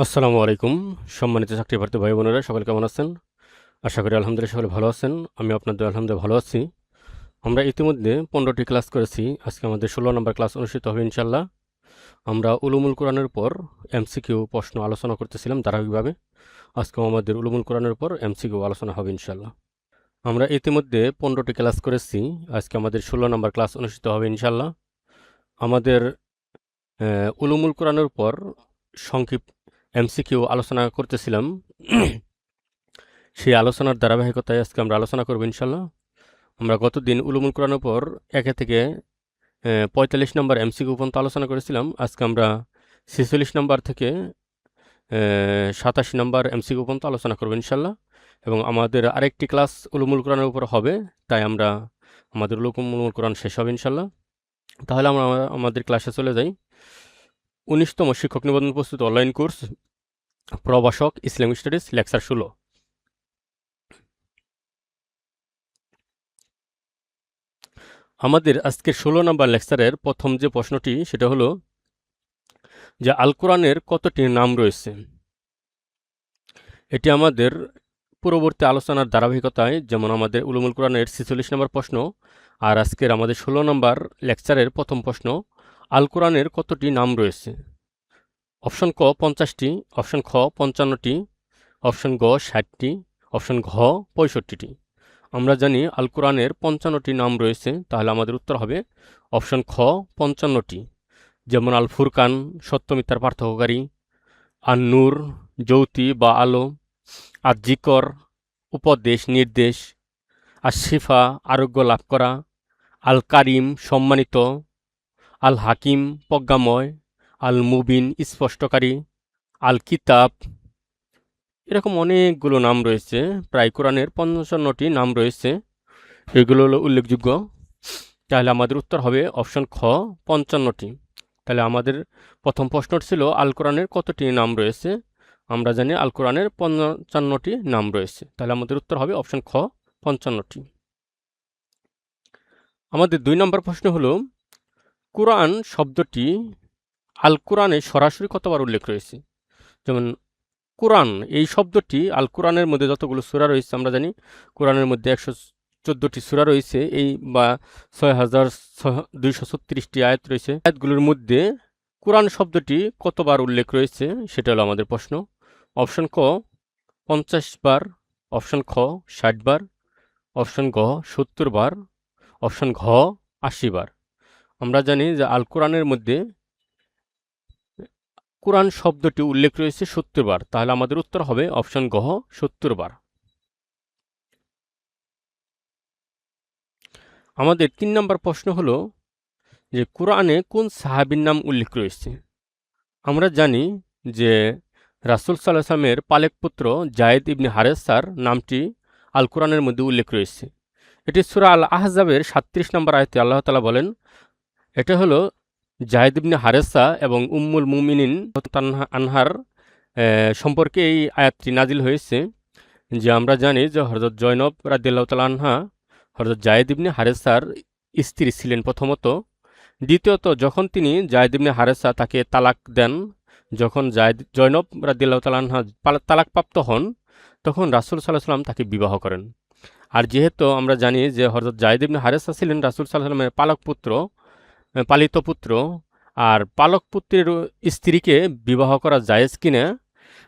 আসসালামু আলাইকুম। সম্মানিত চাকরি প্রার্থী ভাই বোনেরা, সকলে কেমন আছেন? আশা করি আলহামদুলিল্লাহ সকলে ভালো আছেন। আমি আপনাদের আলহামদুলিল্লাহ ভালো আছি। আমরা ইতিমধ্যে 15টি ক্লাস করেছি। আজকে আমাদের 16 নম্বর ক্লাস অনুষ্ঠিত হবে ইনশাল্লাহ। আমরা উলুমুল কোরআনের উপর এমসিকিউ প্রশ্ন আলোচনা করতেছিলাম ধারাবাহিকভাবে। আজকেও আমাদের উলুমুল কোরআনের উপর এমসিকিউ আলোচনা হবে ইনশাল্লাহ। আমরা ইতিমধ্যে 15টি ক্লাস করেছি। আজকে আমাদের 16 নম্বর ক্লাস অনুষ্ঠিত হবে ইনশাল্লাহ। আমাদের উলুমুল কোরআনের উপর সংক্ষিপ্ত এমসিকিউ আলোচনা করতেছিলাম। সেই আলোচনার ধারাবাহিকতায় আজকে আমরা আলোচনা করব ইনশাল্লাহ। আমরা গতদিন উলুমুল কোরআনের উপর 1 থেকে 45 নম্বর এমসিকিউ পর্যন্ত আলোচনা করেছিলাম। আজকে আমরা 46 নম্বর থেকে 87 নম্বর এমসিকিউ পর্যন্ত আলোচনা করব ইনশাল্লাহ। এবং আমাদের আরেকটি ক্লাস উলুমুল কোরআনের উপর হবে, তাই আমরা আমাদের উলুমুল কোরআন শেষ হবে ইনশাল্লাহ। তাহলে আমরা আমাদের ক্লাসে চলে যাই। 19তম শিক্ষক নিবন্ধন প্রস্তুত অনলাইন কোর্স প্রভাষক ইসলামিক স্টাডিজ লেকচার 16। আমাদের আজকের 16 নম্বর লেকচারের প্রথম যে প্রশ্নটি সেটা হলো যে আল কোরআনের কতটি নাম রয়েছে। এটি আমাদের পূর্ববর্তী আলোচনার ধারাবাহিকতায়, যেমন আমাদের উলুমুল কোরআনের 46 নম্বর প্রশ্ন আর আজকের আমাদের 16 নম্বর লেকচারের প্রথম প্রশ্ন, আল কোরআনের কতটি নাম রয়েছে। অপশন ক 50টি, অপশন খ 55টি, অপশন গ 60টি, অপশন ঘ 65টি। আমরা জানি আল কোরআনের 55টি নাম রয়েছে, তাহলে আমাদের উত্তর হবে অপশন খ 55টি। যেমন আল ফুরকান সত্য মিথ্যার পার্থক্যকারী, আন নূর জ্যোতি বা আলো, আর জিকর উপদেশ নির্দেশ, আর শিফা আরোগ্য লাভ করা, আল কারিম সম্মানিত, আল হাকিম প্রজ্ঞাময়, আল মুবিন স্পষ্টকারী, আল কিতাব। এরকম অনেকগুলো নাম রয়েছে, প্রায় কোরআনের 55টি নাম রয়েছে। এগুলো হলো উল্লেখযোগ্য। তাহলে আমাদের উত্তর হবে অপশন খ 55টি। তাহলে আমাদের প্রথম প্রশ্ন ছিল আল কোরআনের কতটি নাম রয়েছে। আমরা জানি আল কোরআনের 55টি নাম রয়েছে, তাহলে আমাদের উত্তর হবে অপশন খ 55টি। আমাদের 2 নম্বর প্রশ্ন হলো কোরআন শব্দটি আল কোরআনে সরাসরি কতবার উল্লেখ রয়েছে। যেমন কোরআন এই শব্দটি আল কোরআনের মধ্যে যতগুলো সূরা রয়েছে, আমরা জানি কোরআনের মধ্যে 114টি সূরা রয়েছে, এই বা 6236টি আয়াত রয়েছে। আয়াতগুলোর মধ্যে কোরআন শব্দটি কতবার উল্লেখ রয়েছে সেটা হলো আমাদের প্রশ্ন। অপশন ক 50 বার, অপশন খ 60 বার, অপশন গ 70 বার, অপশন ঘ 80 বার। আমরা জানি যে আল কোরআনের মধ্যে কোরআন শব্দটি উল্লেখ রয়েছে 70 বার, তাহলে আমাদের উত্তর হবে অপশন ঘ 70 বার। আমাদের 3 নম্বর প্রশ্ন হলো যে কোরআনে কোন সাহাবীর নাম উল্লেখ রয়েছে। আমরা জানি যে রাসূল সাল্লাল্লাহু আলাইহি ওয়াসাল্লামের পালেক পুত্র যায়েদ ইবনে হারেসার নামটি আল কোরআনের মধ্যে উল্লেখ রয়েছে। এটি সূরা আল আহজাবের 37 নম্বর আয়াতে আল্লাহ তাআলা বলেন, এটা হলো যায়েদ ইবনে হারেসা এবং উম্মুল মুমিনিন আনহার সম্পর্কে এই আয়াতটি নাজিল হয়েছে। যে আমরা জানি যে হযরত জয়নব রাদিয়াল্লাহু তাআলা আনহা হযরত যায়েদ ইবনে হারেসার স্ত্রী ছিলেন প্রথমত। দ্বিতীয়ত যখন তিনি যায়েদ ইবনে হারেসা তাকে তালাক দেন, যখন জয়নব রাদিয়াল্লাহু তাআলা আনহা তালাকপ্রাপ্ত হন, তখন রাসূল সাল্লাল্লাহু আলাইহি ওয়াসাল্লাম তাকে বিবাহ করেন। আর যেহেতু আমরা জানি যে হযরত যায়েদ ইবনে হারেসা ছিলেন রাসূল সাল্লাল্লাহু আলাইহি ওয়াসাল্লামের পালিত পুত্র, আর পালক পুত্রের স্ত্রীকে বিবাহ করা জায়েজ কিনা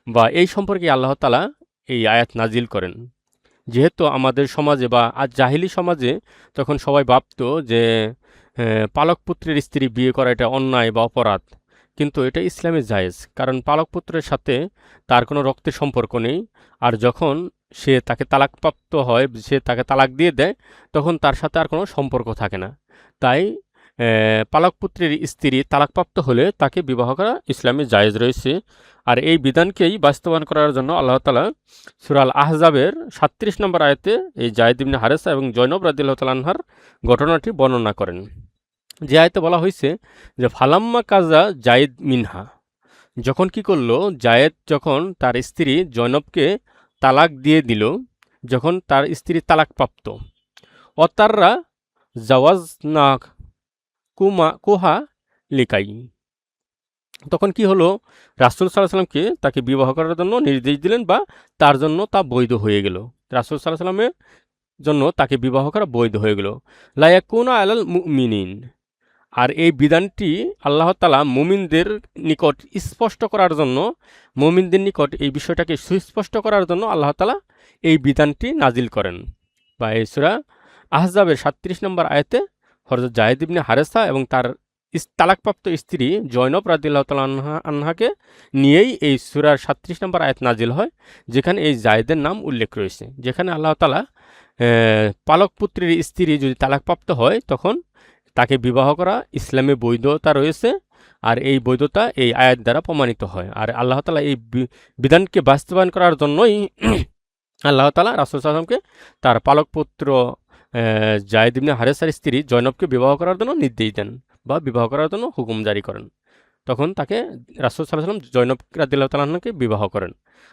বা এই সম্পর্কে আল্লাহ তাআলা এই আয়াত নাজিল করেন। যেহেতু আমাদের সমাজে বা আজ জাহিলি সমাজে তখন সবাই ভাবত যে পালক পুত্রের স্ত্রী বিয়ে করা এটা অন্যায় বা অপরাধ, কিন্তু এটা ইসলামে জায়েজ, কারণ পালক পুত্রের সাথে তার কোনো রক্তের সম্পর্ক নেই। আর যখন সে তাকে তালাকপ্রাপ্ত হয়, সে তাকে তালাক দিয়ে দেয়, তখন তার সাথে আর কোনো সম্পর্ক থাকে না। তাই পালক পুত্রের স্ত্রী তালাকপ্রাপ্ত হলে তাকে বিবাহ করা ইসলামে জায়েজ রয়েছে। আর এই বিধানকেই বাস্তবায়ন করার জন্য আল্লাহ তাআলা সূরা আল আহজাবের 37 নম্বর আয়াতে এই যায়েদ ইবনে হারেসা এবং জয়নব রাদিয়াল্লাহু তাআলা আনহার ঘটনাটি বর্ণনা করেন। যে আয়াতে বলা হয়েছে যে ফালাম্মা কাজা জায়েদ মিনহা, যখন কি করলো জায়েদ, যখন তার স্ত্রী জয়নবকে তালাক দিয়ে দিল, যখন তার স্ত্রী তালাকপ্রাপ্ত, অতাররা জাওয়াজ না কুহা লিকাই, তখন কি হলো, রাসূল সাল্লাল্লাহু আলাইহি সাল্লামকে তাকে বিবাহ করার জন্য নির্দেশ দিলেন বা তার জন্য তা বৈধ হয়ে গেল। রাসূল সাল্লাল্লাহু আলাইহি সাল্লামের জন্য তাকে বিবাহ করা বৈধ হয়ে গেল। লা ইয়াকুনা আলাল মুমিনিন। আর এই বিধানটি আল্লাহ তাআলা মুমিনদের নিকট স্পষ্ট করার জন্য, মুমিনদের নিকট এই বিষয়টাকে সুস্পষ্ট করার জন্য আল্লাহ তাআলা এই বিধানটি নাজিল করেন। বা এই সূরা আহজাবের ৩৭ নম্বর আয়াতে হযরত যায়েদ ইবনে হারেসা এবং তার তালাকপ্রাপ্ত স্ত্রী জয়নব রাদিয়াল্লাহু তাআলা আনহাকে নিয়েই এই সূরার ৩৭ নম্বর আয়াত নাজিল হয়, যেখানে এই যায়েদের নাম উল্লেখ রয়েছে। যেখানে আল্লাহ তাআলা পালক পুত্রের স্ত্রী যদি তালাকপ্রাপ্ত হয় তখন তাকে বিবাহ করা ইসলামে বৈধতা রয়েছে, আর এই বৈধতা এই আয়াত দ্বারা প্রমাণিত হয়। আর আল্লাহ তাআলা এই বিধানকে বাস্তবায়ন করার জন্যই আল্লাহ তাআলা রাসূল সাল্লাল্লাহু আলাইহি ওয়াসাল্লামকে তার পালক পুত্র যায়েদ ইবনে হারেসার স্ত্রী জয়নবকে বিবাহ করার জন্য নির্দেশ দেন বা বিবাহ করার জন্য হুকুম জারি করেন। তখন তাকে রাসূল সাল্লাল্লাহু আলাইহি ওয়াসাল্লাম জয়নব রাদিয়াল্লাহু তাআলা আনহাকে বিবাহ করেন।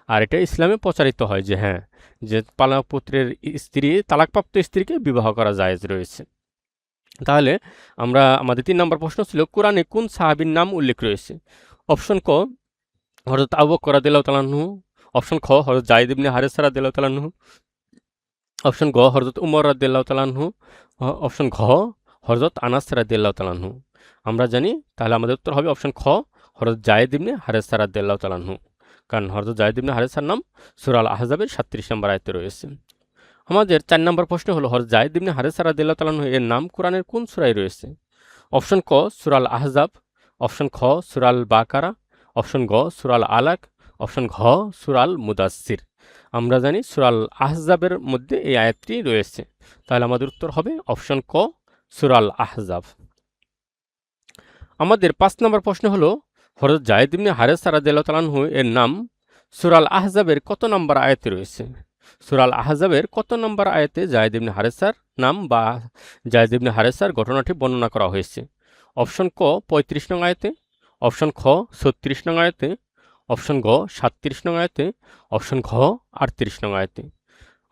আর এটা ইসলামে প্রচারিত হয় যে হ্যাঁ, যে পালক পুত্রের স্ত্রী তালাকপ্রাপ্ত স্ত্রীকে বিবাহ করা জায়েজ রয়েছে। তাহলে আমাদের ৩ নম্বর প্রশ্ন ছিল কোরআনে কোন সাহাবীর নাম উল্লেখ রয়েছে? অপশন ক হযরত আবু বকর রাদিয়াল্লাহু তাআলা আনহু, অপশন খ হযরত যায়েদ ইবনে হারেসা রাদিয়াল্লাহু তাআলা আনহু, অপশন গ হযরত উমর রাদিয়াল্লাহু তাআলা আনহু, অপশন ঘ হযরত আনাস রাদিয়াল্লাহু তাআলা আনহু। আমরা জানি, তাহলে আমাদের উত্তর হবে অপশন খ হযরত যায়েদ ইবনে হারেসা রাদিয়াল্লাহু তাআলা আনহু। কারণ হযরত যায়েদ ইবনে হারেসার নাম সূরা আল আহজাবের ৩৭ নম্বর আয়াতে রয়েছে। আমাদের ৪ নম্বর প্রশ্ন হলো হযরত যায়েদ ইবনে হারেসা রাদিয়াল্লাহু তাআলা আনহু এর নাম কোরআনের কোন সূরায় রয়েছে? অপশন ক সূরা আল আহজাব, অপশন খ সূরা আল বাকারা, অপশন গ সূরা আল আলাক, অপশন ঘ সূরা আল মুদাসসির। আমরা জানি সূরা আল আহজাবের মধ্যে এই আয়াতটি রয়েছে। তাহলে আমাদের উত্তর হবে অপশন ক সূরা আল আহজাব। আমাদের ৫ নম্বর প্রশ্ন হলো হযরত যায়েদ ইবনে হারেসা রাদিয়াল্লাহু তাআলা আনহু এর নাম সূরা আল আহজাবের কত নম্বর আয়াতে রয়েছে? সূরা আল আহজাবের কত নম্বর আয়াতে যায়েদ ইবনে হারেসার নাম বা যায়েদ ইবনে হারেসার ঘটনাটি বর্ণনা করা হয়েছে? অপশন ক ৩৫ নং আয়াতে, অপশন খ ৩৬ নং আয়াতে, অপশন গ ৩৭ নং আয়াতে, অপশন ঘ ৩৮ নং আয়াতে।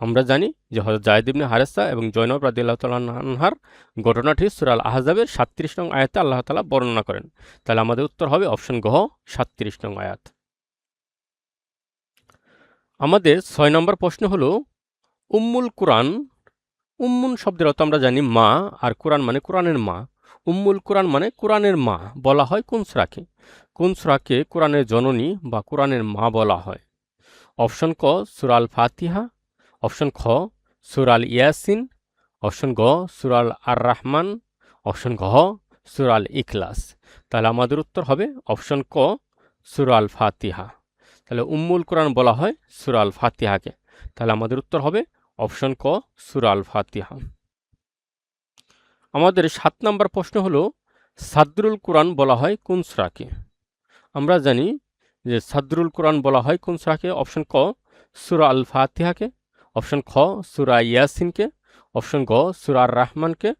আমরা জানি যে হযরত যায়েদ ইবনে হারেসা এবং জয়নব রাদিয়াল্লাহু তাআলা আনহার ঘটনাটি সূরা আল আহজাবের ৩৭ নং আয়াতে আল্লাহ তাআলা বর্ণনা করেন। তাহলে আমাদের উত্তর হবে অপশন ঘ ৩৭ নং আয়াত। আমাদের ৬ নম্বর প্রশ্ন হলো উম্মুল কুরআন। উম্মুন শব্দের অর্থ আমরা জানি মা, আর কুরআন মানে কুরআনের মা। উম্মুল কুরআন মানে কুরআনের মা বলা হয় কোন সূরাকে? কোন সূরাকে কুরআনের জননী বা কুরআনের মা বলা হয়? অপশন ক সূরা আল ফাতিহা, অপশন খ সূরা আল ইয়াসিন, অপশন গ সূরা আল আর রাহমান, অপশন ঘ সূরা আল ইখলাস। তাহলে আমাদের উত্তর হবে অপশন ক সূরা আল ফাতিহা। তাহলে উম্মুল কুরআন বলা হয় সূরা আল ফাতিহাকে। তাহলে আমাদের উত্তর হবে অপশন ক সূরা আল ফাতিহা। আমাদের ৭ নম্বর প্রশ্ন হলো সাদরুল কুরআন বলা হয় কোন সূরাকে? আমরা জানি যে সাদরুল কুরআন বলা হয় কোন সূরাকে? অপশন ক সূরা আল ফাতিহাকে, অপশন খ সূরা ইয়াসিনকে, অপশন গ সূরা আর রাহমানকে,